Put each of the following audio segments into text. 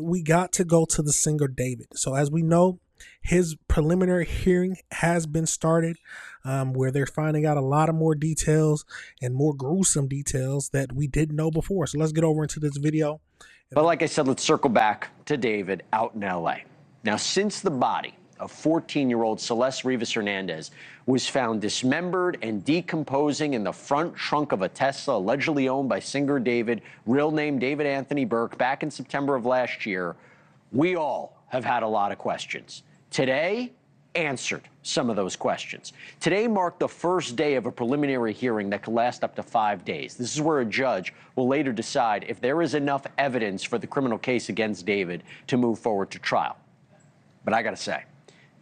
We got to go to the singer David. So as we know, his preliminary hearing has been started, where they're finding out a lot of more details and more gruesome details that we didn't know before. So let's get over into this video. But like I said, let's circle back to David out in L.A. Now, since the body of 14-year-old Celeste Rivas Hernandez was found dismembered and decomposing in the front trunk of a Tesla allegedly owned by singer David, real name David Anthony Burke, back in September of last year, we all have had a lot of questions. Today, answered some of those questions. Today marked the first day of a preliminary hearing that could last up to 5 days. This is where a judge will later decide if there is enough evidence for the criminal case against David to move forward to trial. But I got to say,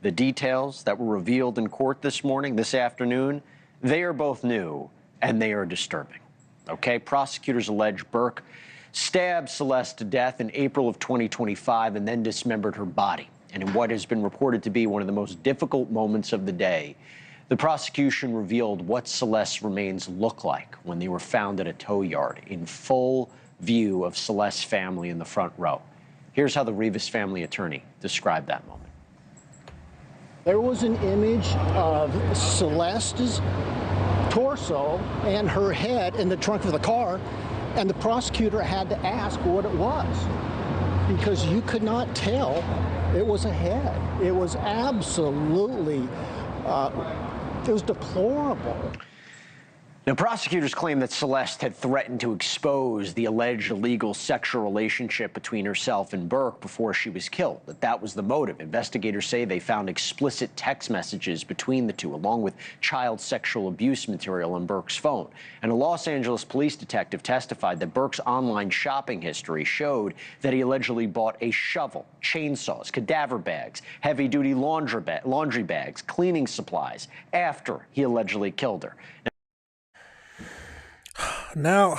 the details that were revealed in court this morning, this afternoon, they are both new and they are disturbing. Okay, prosecutors allege Burke stabbed Celeste to death in April of 2025 and then dismembered her body. And in what has been reported to be one of the most difficult moments of the day, the prosecution revealed what Celeste's remains look like when they were found at a tow yard in full view of Celeste's family in the front row. Here's how the Rivas family attorney described that moment. There was an image of Celeste's torso and her head in the trunk of the car, and the prosecutor had to ask what it was because you could not tell it was a head. It was absolutely, it was deplorable. Now, prosecutors claim that Celeste had threatened to expose the alleged illegal sexual relationship between herself and Burke before she was killed, that was the motive. Investigators say they found explicit text messages between the two, along with child sexual abuse material on Burke's phone. And a Los Angeles police detective testified that Burke's online shopping history showed that he allegedly bought a shovel, chainsaws, cadaver bags, heavy-duty laundry bags, cleaning supplies after he allegedly killed her. Now,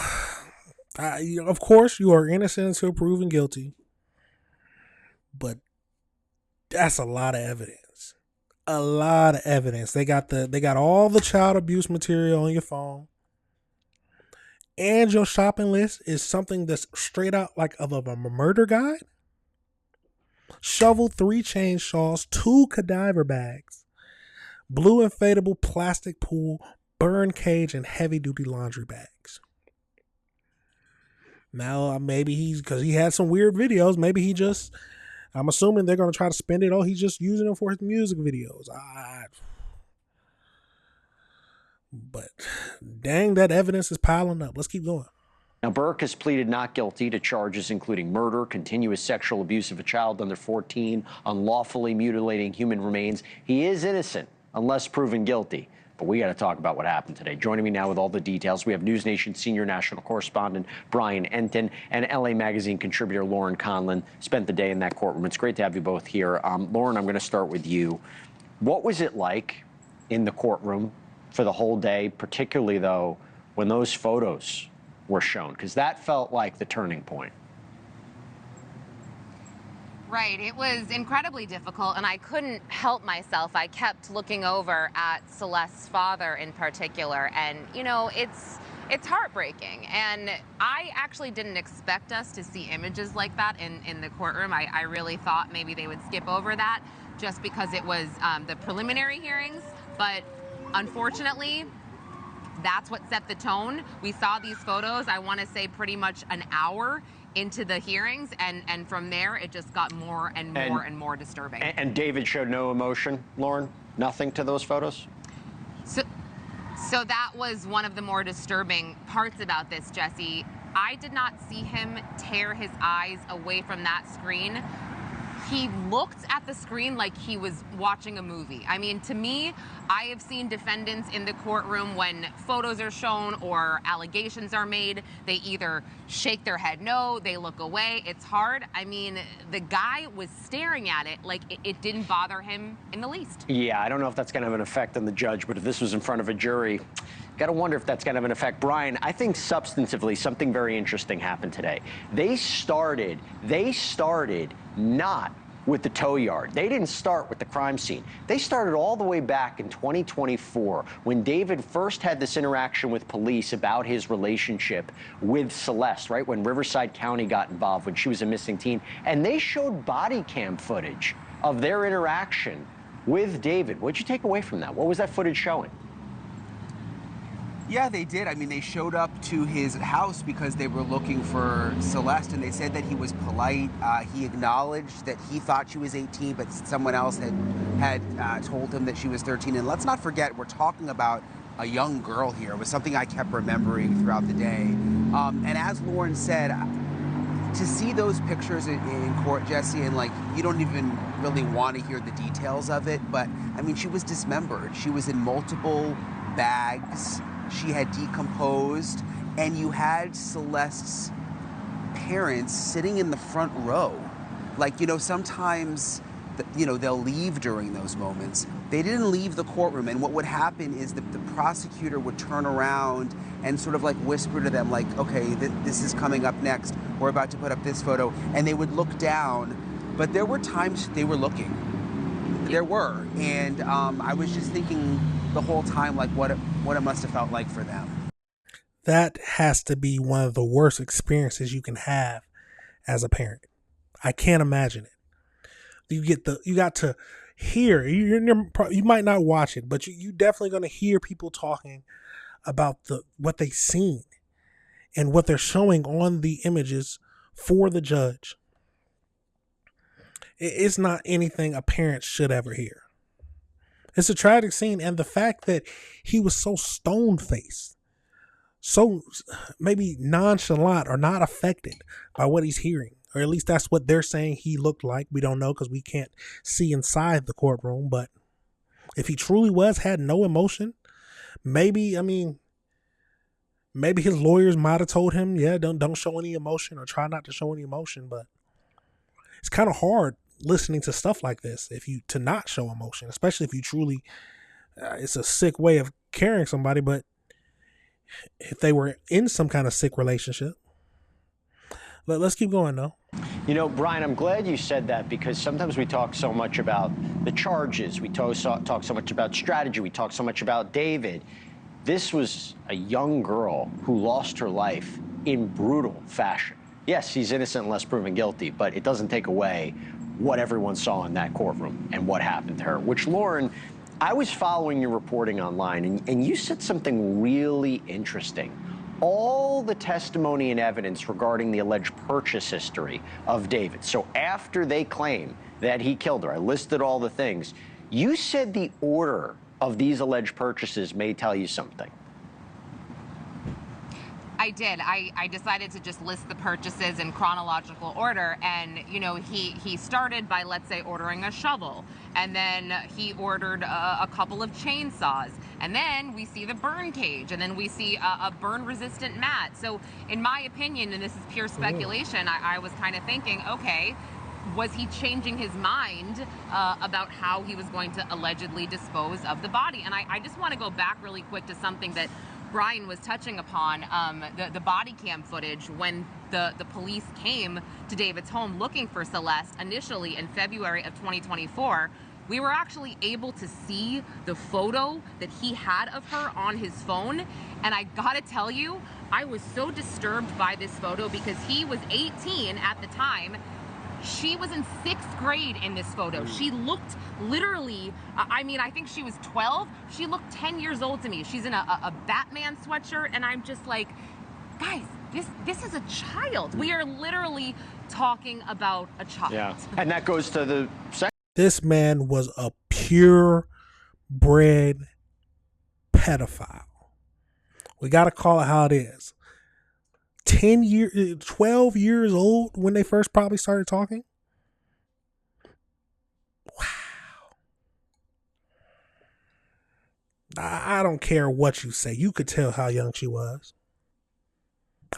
of course, you are innocent until proven guilty, but that's a lot of evidence. A lot of evidence. They got all the child abuse material on your phone, and your shopping list is something that's straight out like of a murder guide. Shovel, 3 chainsaws, 2 cadaver bags, blue inflatable plastic pool, burn cage, and heavy-duty laundry bags. Now, maybe because he had some weird videos, maybe he just, I'm assuming they're going to try to spin it, oh, he's just using them for his music videos. But dang, that evidence is piling up. Let's keep going. Now, Burke has pleaded not guilty to charges including murder, continuous sexual abuse of a child under 14, unlawfully mutilating human remains. He is innocent unless proven guilty. But we got to talk about what happened today. Joining me now with all the details, we have News Nation senior national correspondent Brian Enton and LA Magazine contributor Lauren Conlon. Spent the day in that courtroom. It's great to have you both here. Lauren, I'm going to start with you. What was it like in the courtroom for the whole day, particularly, though, when those photos were shown? Because that felt like the turning point. Right. It was incredibly difficult, and I couldn't help myself. I kept looking over at Celeste's father in particular, and, you know, it's heartbreaking. And I actually didn't expect us to see images like that in the courtroom. I really thought maybe they would skip over that just because it was the preliminary hearings. But unfortunately, that's what set the tone. We saw these photos, I want to say pretty much an hour into the hearings, and from there it just got more and more and more disturbing. And David showed no emotion, Lauren? Nothing to those photos? So that was one of the more disturbing parts about this, Jesse. I did not see him tear his eyes away from that screen. He looked at the screen like he was watching a movie. I mean, to me, I have seen defendants in the courtroom when photos are shown or allegations are made, they either shake their head no, they look away. It's hard. I mean, the guy was staring at it like it didn't bother him in the least. Yeah, I don't know if that's going to have an effect on the judge, but if this was in front of a jury, got to wonder if that's going to have an effect. Brian, I think substantively something very interesting happened today. They started not with the tow yard. They didn't start with the crime scene. They started all the way back in 2024 when David first had this interaction with police about his relationship with Celeste, right? When Riverside County got involved, when she was a missing teen. And they showed body cam footage of their interaction with David. What'd you take away from that? What was that footage showing? Yeah, they did. I mean, they showed up to his house because they were looking for Celeste, and they said that he was polite. He acknowledged that he thought she was 18, but someone else had told him that she was 13. And let's not forget, we're talking about a young girl here. It was something I kept remembering throughout the day. And as Lauren said, to see those pictures in court, Jesse, and like, you don't even really want to hear the details of it, but I mean, she was dismembered. She was in multiple bags. She had decomposed, and you had Celeste's parents sitting in the front row. Like, you know, sometimes, you know, they'll leave during those moments. They didn't leave the courtroom, and what would happen is the prosecutor would turn around and sort of like whisper to them, like, okay, this is coming up next. We're about to put up this photo. And they would look down, but there were times they were looking. There were, and I was just thinking the whole time, like, what it must have felt like for them. That has to be one of the worst experiences you can have as a parent. I can't imagine it. You got to hear. You might not watch it, but you definitely going to hear people talking about what they've seen and what they're showing on the images for the judge. It's not anything a parent should ever hear. It's a tragic scene, and the fact that he was so stone-faced, so maybe nonchalant or not affected by what he's hearing, or at least that's what they're saying he looked like. We don't know because we can't see inside the courtroom, but if he truly had no emotion, maybe his lawyers might have told him, yeah, don't show any emotion or try not to show any emotion, but it's kind of hard listening to stuff like this to not show emotion, especially if you truly it's a sick way of carrying somebody. But if they were in some kind of sick relationship, let's keep going though. You know, Brian, I'm glad you said that, because sometimes we talk so much about the charges, we talk so much about strategy, we talk so much about David. This was a young girl who lost her life in brutal fashion. Yes, he's innocent unless proven guilty, but it doesn't take away what everyone saw in that courtroom and what happened to her, which, Lauren, I was following your reporting online, and you said something really interesting. All the testimony and evidence regarding the alleged purchase history of David. So after they claim that he killed her, I listed all the things. You said the order of these alleged purchases may tell you something. I did. I decided to just list the purchases in chronological order, and you know, he started by, let's say, ordering a shovel, and then he ordered a couple of chainsaws, and then we see the burn cage, and then we see a burn resistant mat. So in my opinion, and this is pure speculation, I was kind of thinking, okay, was he changing his mind about how he was going to allegedly dispose of the body? And I just want to go back really quick to something that Brian was touching upon, the body cam footage when the police came to David's home looking for Celeste initially in February of 2024. We were actually able to see the photo that he had of her on his phone. And I gotta tell you, I was so disturbed by this photo because he was 18 at the time. She was in 6th grade in this photo. She looked literally, I mean, I think she was 12. She looked 10 years old to me. She's in a Batman sweatshirt, and I'm just like, guys, this is a child. We are literally talking about a child. Yeah, and that goes to the second. This man was a purebred pedophile. We got to call it how it is. 12 years old when they first probably started talking. Wow. I don't care what you say. You could tell how young she was.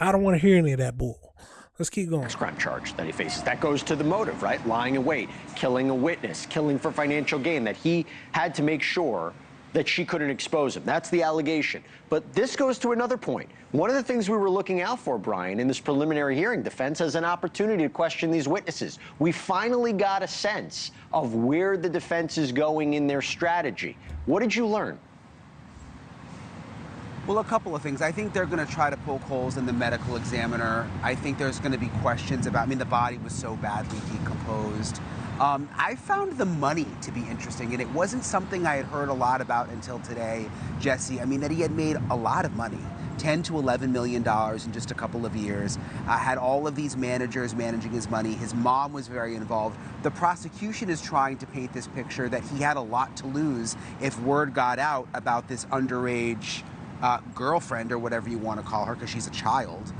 I don't want to hear any of that bull. Let's keep going. Crime charge that he faces. That goes to the motive, right? Lying in wait, killing a witness, killing for financial gain, that he had to make sure that she couldn't expose him. That's the allegation. But this goes to another point. One of the things we were looking out for, Brian, in this preliminary hearing, defense has an opportunity to question these witnesses. We finally got a sense of where the defense is going in their strategy. What did you learn? Well, a couple of things. I think they're going to try to poke holes in the medical examiner. I think there's going to be questions about, the body was so badly decomposed. I found the money to be interesting, and it wasn't something I had heard a lot about until today, Jesse. That he had made a lot of money. $10 to $11 million in just a couple of years, had all of these managers managing his money. His mom was very involved. The prosecution is trying to paint this picture that he had a lot to lose if word got out about this underage girlfriend, or whatever you want to call her, because she's a child,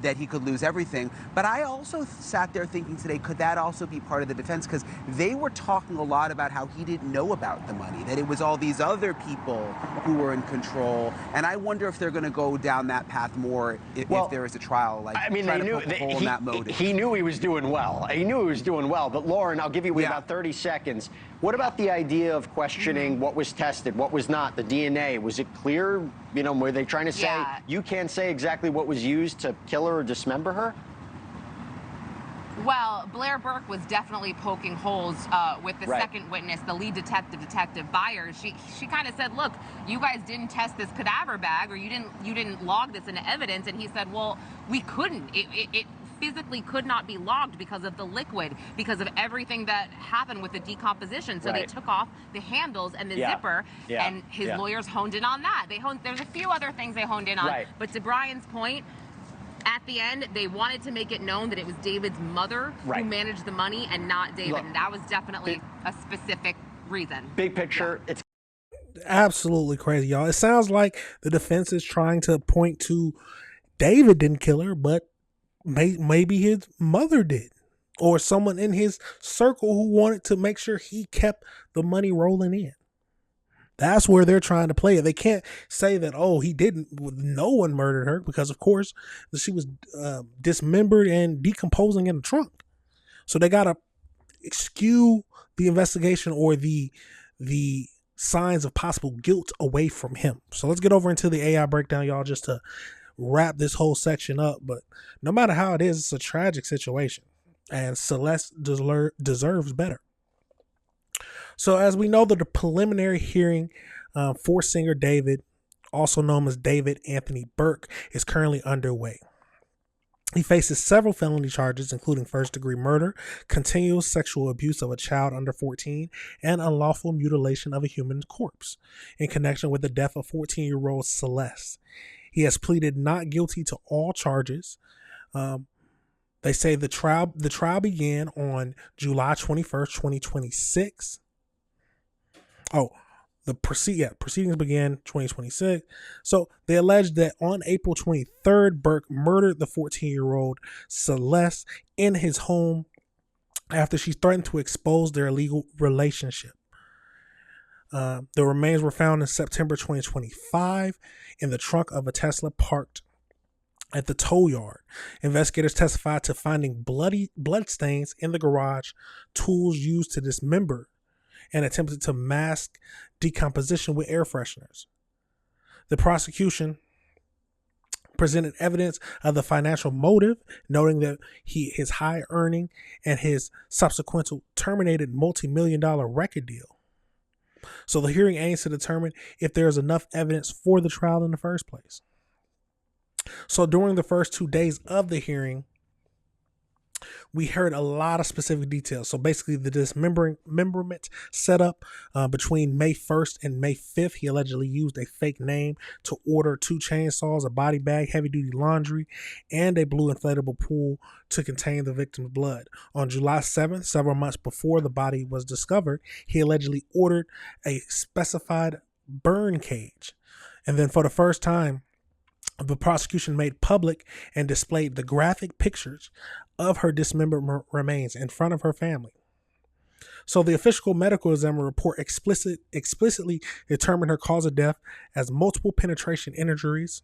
that he could lose everything. But I also sat there thinking today, could that also be part of the defense? Because they were talking a lot about how he didn't know about the money, that it was all these other people who were in control. And I wonder if they're going to go down that path more if there is a trial. They knew he knew he was doing well. He knew he was doing well. But Lauren, I'll give you about 30 seconds. What about the idea of questioning what was tested, what was not, the DNA? Was it clear? Were they trying to say, you can't say exactly what was used to kill her or dismember her? Well, Blair Burke was definitely poking holes with the second witness, the lead detective, Detective Byers. She kind of said, look, you guys didn't test this cadaver bag, or you didn't log this into evidence. And he said, well, we couldn't. It physically could not be logged because of the liquid, because of everything that happened with the decomposition. So they took off the handles and the zipper, and his lawyers honed in on that. There's a few other things they honed in on. But to Brian's point, at the end, they wanted to make it known that it was David's mother who managed the money and not David. Look, and that was definitely a specific reason. Big picture, it's absolutely crazy, y'all. It sounds like the defense is trying to point to David didn't kill her, but maybe his mother did, or someone in his circle who wanted to make sure he kept the money rolling in. That's where they're trying to play it. They can't say that, he didn't. No one murdered her, because, of course, she was dismembered and decomposing in the trunk. So they got to skew the investigation or the signs of possible guilt away from him. So let's get over into the AI breakdown, y'all, just to wrap this whole section up. But no matter how it is, it's a tragic situation, and Celeste deserves better. So as we know, the preliminary hearing for singer David, also known as David Anthony Burke, is currently underway. He faces several felony charges, including first-degree murder, continuous sexual abuse of a child under 14, and unlawful mutilation of a human corpse in connection with the death of 14-year-old Celeste. He has pleaded not guilty to all charges. They say the trial began on July 21st, 2026. Proceedings began 2026. So they alleged that on April 23rd, Burke murdered the 14-year-old Celeste in his home after she threatened to expose their illegal relationship. The remains were found in September 2025 in the trunk of a Tesla parked at the tow yard. Investigators testified to finding blood stains in the garage, tools used to dismember, and attempted to mask decomposition with air fresheners. The prosecution presented evidence of the financial motive, noting that his high earning and his subsequent terminated multi-million-dollar record deal. So the hearing aims to determine if there is enough evidence for the trial in the first place. So during the first 2 days of the hearing, we heard a lot of specific details. So basically the dismemberment setup between May 1st and May 5th, he allegedly used a fake name to order 2 chainsaws, a body bag, heavy-duty laundry, and a blue inflatable pool to contain the victim's blood. On July 7th, several months before the body was discovered, he allegedly ordered a specified burn cage. And then for the first time, the prosecution made public and displayed the graphic pictures of her dismembered remains in front of her family. So the official medical examiner report explicitly determined her cause of death as multiple penetration injuries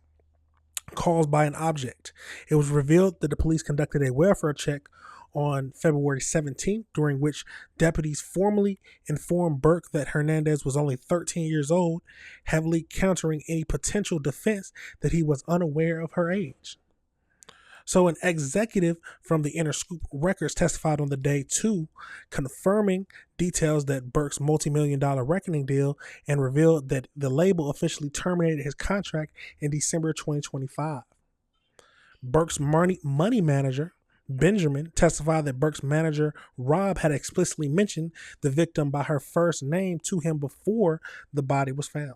caused by an object. It was revealed that the police conducted a welfare check on February 17th, during which deputies formally informed Burke that Hernandez was only 13 years old, heavily countering any potential defense that he was unaware of her age. So an executive from the Interscoop Records testified on the day too, confirming details that Burke's multi-million-dollar reckoning deal, and revealed that the label officially terminated his contract in December 2025. Burke's money manager, Benjamin, testified that Burke's manager, Rob, had explicitly mentioned the victim by her first name to him before the body was found.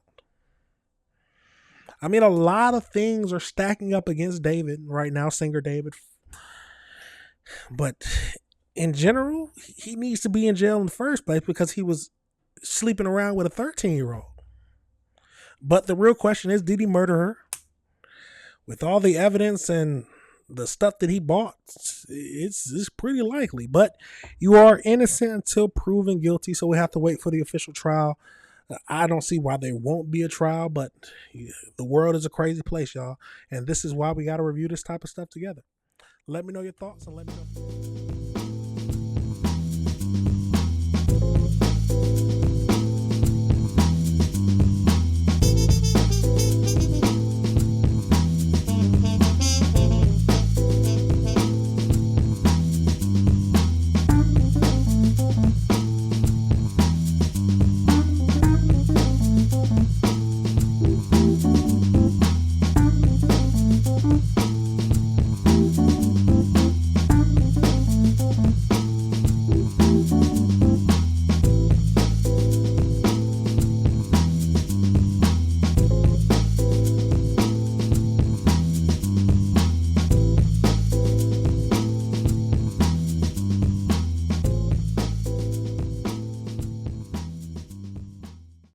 I mean, a lot of things are stacking up against David right now, singer David. But in general, he needs to be in jail in the first place because he was sleeping around with a 13-year-old. But the real question is, did he murder her? With all the evidence and the stuff that he bought, it's pretty likely. But you are innocent until proven guilty, so we have to wait for the official trial. I don't see why there won't be a trial, but the world is a crazy place, y'all. And this is why we got to review this type of stuff together. Let me know your thoughts and let me know.